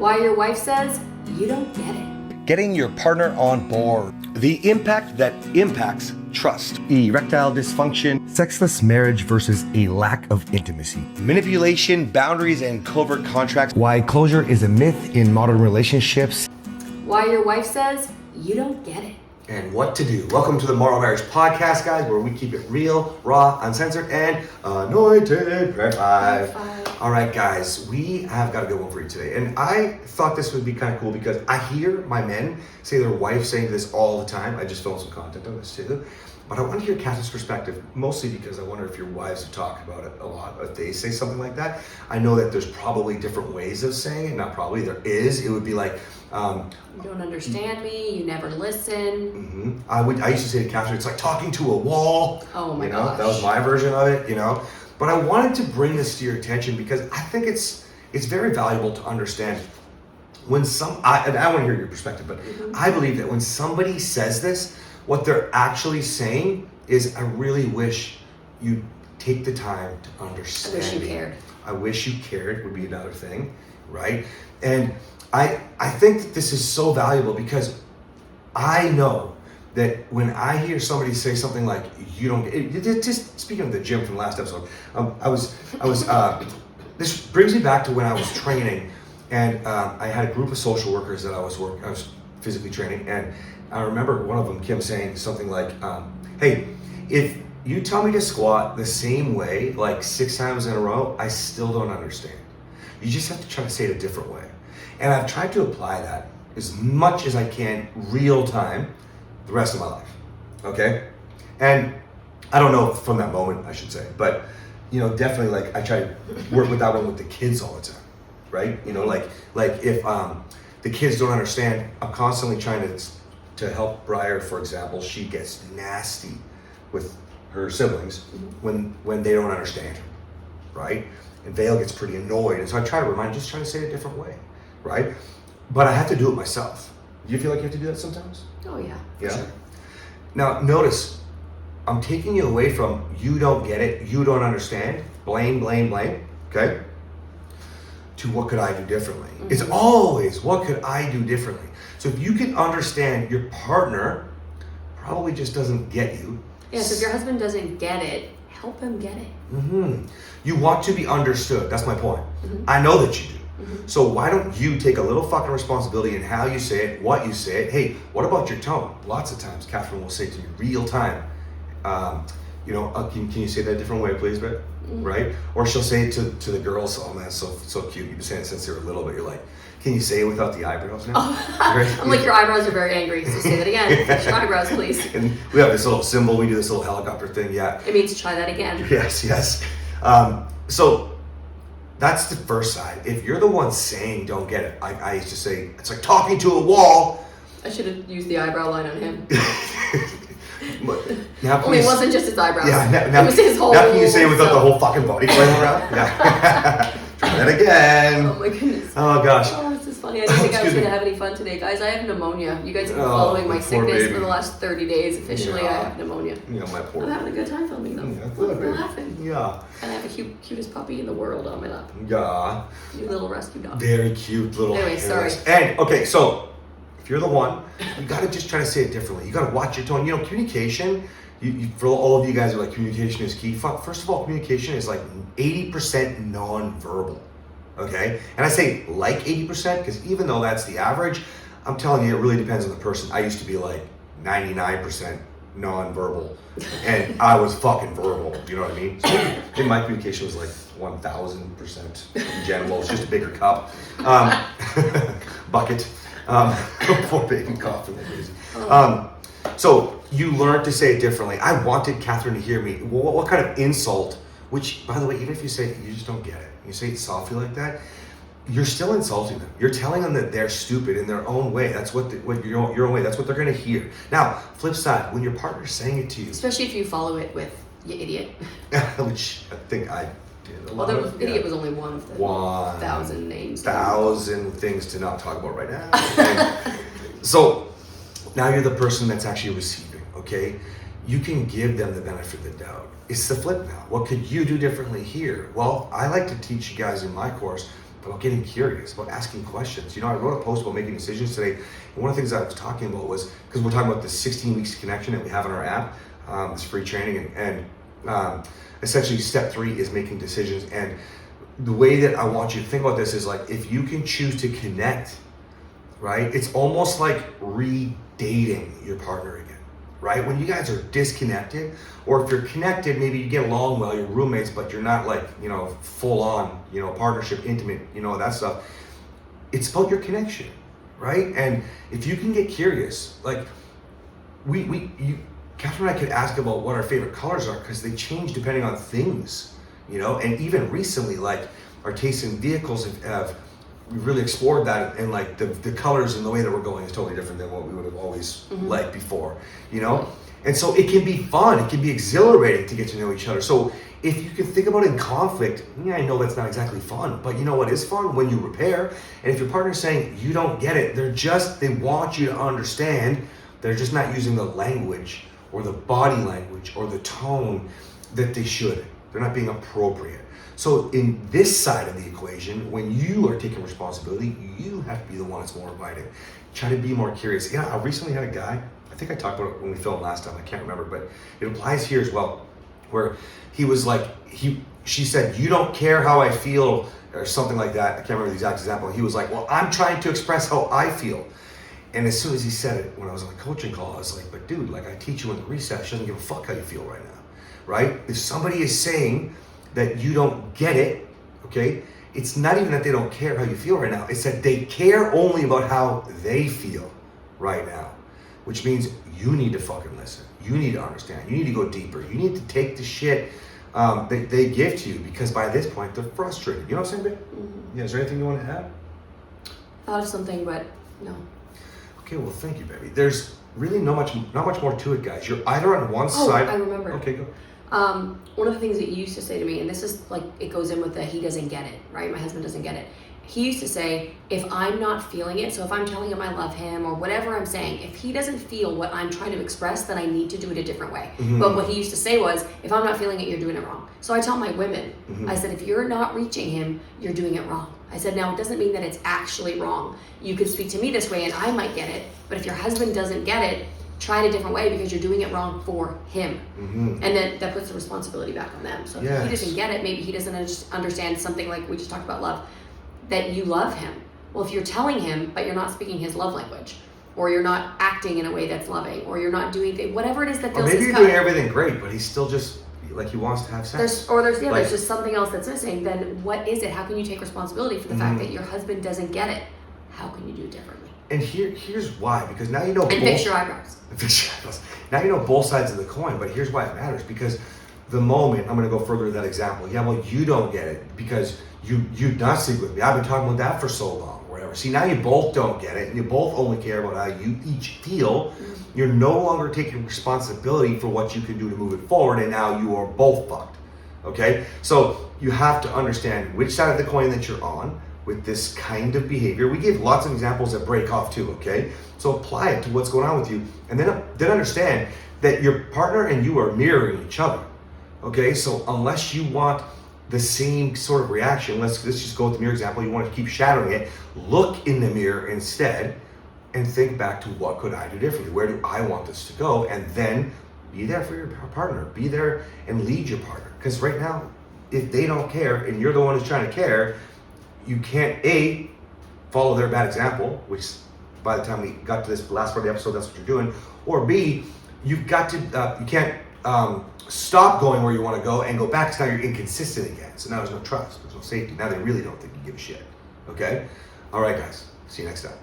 Why your wife says you don't get it. Getting your partner on board. The impact that impacts trust. Erectile dysfunction. Sexless marriage versus a lack of intimacy. Manipulation, boundaries, and covert contracts. Why closure is a myth in modern relationships. Why your wife says you don't get it. And what to do. Welcome to the Moral Marriage Podcast, guys, where we keep it real, raw, uncensored, and anointed. Red five. All right, guys, we have got a good one for you today. And I thought this would be kind of cool because I hear my men say their wife saying this all the time. I just filmed some content on this too. But I want to hear Kathryn's perspective, mostly because I wonder if your wives have talked about it a lot. If they say something like that, I know that there's probably different ways of saying it. Not probably, there is. It would be like, you don't understand me, you never listen. I used to say to Kathryn, it's like talking to a wall. Oh my gosh. That was my version of it, But I wanted to bring this to your attention because I think it's very valuable to understand when I want to hear your perspective, but I believe that when somebody says this, what they're actually saying is, I really wish you'd take the time to understand. I wish you cared. I wish you cared would be another thing, right? And I think that this is so valuable because I know that when I hear somebody say something like, you don't get it, just speaking of the gym from last episode, this brings me back to when I was training, and I had a group of social workers that I was physically training, and I remember one of them, Kim, saying something like, hey, if you tell me to squat the same way, like 6 times in a row, I still don't understand. You just have to try to say it a different way. And I've tried to apply that as much as I can real time the rest of my life, okay? And I don't know from that moment, I should say, but definitely like I try to work with that one with the kids all the time, right? Like if the kids don't understand, I'm constantly trying to help Briar, for example. She gets nasty with her siblings when they don't understand her, right? And Vale gets pretty annoyed, and so I try to remind, just try to say it a different way, right? But I have to do it myself. Do you feel like you have to do that sometimes? Oh yeah. Yeah. Sure. Now notice, I'm taking you away from you don't get it, you don't understand, blame, okay? To what could I do differently? It's always what could I do differently? So if you can understand your partner probably just doesn't get you. Yeah, so if your husband doesn't get it, help him get it. You want to be understood. That's my point. I know that you do. So why don't you take a little fucking responsibility in how you say it, what you say it. Hey, what about your tone? Lots of times Kathryn will say to me real time, can you say that a different way, please, babe? Right? Or she'll say it to the girls, oh man, so cute. You've been saying it since they were little, but you're like, can you say it without the eyebrows now? I'm like, your eyebrows are very angry, so say that again. Fix your eyebrows, please. And we have this little symbol, we do this little helicopter thing, yeah. It means try that again. Yes. So that's the first side. If you're the one saying don't get it, I used to say, it's like talking to a wall. I should have used the eyebrow line on him. Now, it wasn't just his eyebrows. Yeah, now, it was his whole. Now can you say it without the whole fucking body going around? Yeah. Try that again. Oh my goodness. Oh gosh. Oh, this is funny. I didn't think I was going to have any fun today, guys. I have pneumonia. You guys have been following my sickness for the last 30 days. Officially, I have pneumonia. My poor. I'm having a good time filming though. Yeah, good, I'm laughing. Yeah. And I have the cutest puppy in the world on my lap. Yeah. Your little rescue dog. Very cute little. Anyway, sorry. And okay, so if you're the one, you got to just try to say it differently. You got to watch your tone. Communication. For all of you guys who are like, communication is key. First of all, communication is like 80% non-verbal, okay? And I say like 80% because even though that's the average, I'm telling you, it really depends on the person. I used to be like 99% non-verbal, and I was fucking verbal, you know what I mean? So in my communication was like 1000% in general. It's just a bigger cup. Bucket. For baking coffee. So you learned to say it differently. I wanted Kathryn to hear me. What kind of insult, which, by the way, even if you say it, you just don't get it, you say it softly like that, you're still insulting them. You're telling them that they're stupid in their own way. That's what your own way. That's what they're going to hear. Now, flip side, when your partner's saying it to you. Especially if you follow it with, you idiot. Which I think I did a lot of. Idiot was only one of the 1,000 names. 1,000 things to not talk about right now. So now you're the person that's actually receiving, okay? You can give them the benefit of the doubt. It's the flip now. What could you do differently here? Well, I like to teach you guys in my course about getting curious, about asking questions. I wrote a post about making decisions today, and one of the things I was talking about was, because we're talking about the 16 weeks connection that we have in our app, this free training, and essentially step 3 is making decisions. And the way that I want you to think about this is like, if you can choose to connect, right? It's almost like re-dating your partner again, right? When you guys are disconnected, or if you're connected, maybe you get along well, you're roommates, but you're not like, full on, partnership, intimate, that stuff. It's about your connection, right? And if you can get curious, like Kathryn and I could ask about what our favorite colors are, because they change depending on things, and even recently, like our taste in vehicles we've really explored that, and like the colors and the way that we're going is totally different than what we would have always liked before, And so it can be fun, it can be exhilarating to get to know each other. So if you can think about it in conflict, I know that's not exactly fun, but you know what is fun? When you repair, and if your partner's saying you don't get it, they want you to understand, they're just not using the language or the body language or the tone that they should. They're not being appropriate. So in this side of the equation, when you are taking responsibility, you have to be the one that's more invited. Try to be more curious. I recently had a guy, I think I talked about it when we filmed last time, I can't remember, but it applies here as well, where he was like, she said, you don't care how I feel, or something like that. I can't remember the exact example. He was like, well, I'm trying to express how I feel. And as soon as he said it, when I was on a coaching call, I was like, but dude, like I teach you in the recess, she doesn't give a fuck how you feel right now, right? If somebody is saying that you don't get it, okay, it's not even that they don't care how you feel right now, it's that they care only about how they feel right now, which means you need to fucking listen. You need to understand. You need to go deeper. You need to take the shit that they give to you, because by this point, they're frustrated. You know what I'm saying, babe? Yeah, is there anything you want to add? Thought of something, but no. Okay, well, thank you, baby. There's really not much more to it, guys. You're either on one side. I remember. Okay, go. One of the things that you used to say to me, and this is like, it goes in with the he doesn't get it, right? My husband doesn't get it. He used to say, if I'm not feeling it, so if I'm telling him I love him or whatever I'm saying, if he doesn't feel what I'm trying to express, then I need to do it a different way. But what he used to say was, if I'm not feeling it, you're doing it wrong. So I tell my women, I said, if you're not reaching him, you're doing it wrong. I said, now it doesn't mean that it's actually wrong. You could speak to me this way and I might get it, but if your husband doesn't get it, try it a different way, because you're doing it wrong for him. And then that puts the responsibility back on them. So if he doesn't get it, maybe he doesn't understand something like we just talked about love, that you love him. Well, if you're telling him, but you're not speaking his love language, or you're not acting in a way that's loving, or you're not doing whatever it is that fills his cup. Or maybe you're doing everything great, but he's still just like he wants to have sex. There's just something else that's missing. Then what is it? How can you take responsibility for the fact that your husband doesn't get it? How can you do it differently? And here's why, because now you know. And fix your eyebrows. Now you know both sides of the coin, but here's why it matters, because the moment, I'm going to go further with that example. Yeah, well, you don't get it because you'd not sleep with me. I've been talking about that for so long, or whatever. See, now you both don't get it, and you both only care about how you each feel. You're no longer taking responsibility for what you can do to move it forward, and now you are both fucked. Okay? So you have to understand which side of the coin that you're on with this kind of behavior. We give lots of examples that break off too, okay? So apply it to what's going on with you, and then understand that your partner and you are mirroring each other. Okay, so unless you want the same sort of reaction, let's just go with the mirror example, you want to keep shadowing it, look in the mirror instead and think back to what could I do differently? Where do I want this to go? And then be there for your partner. Be there and lead your partner. Because right now, if they don't care and you're the one who's trying to care, you can't A, follow their bad example, which by the time we got to this last part of the episode, that's what you're doing, or B, you've got to, you can't stop going where you want to go and go back, because now you're inconsistent again. So now there's no trust, there's no safety. Now they really don't think you give a shit. Okay? All right, guys. See you next time.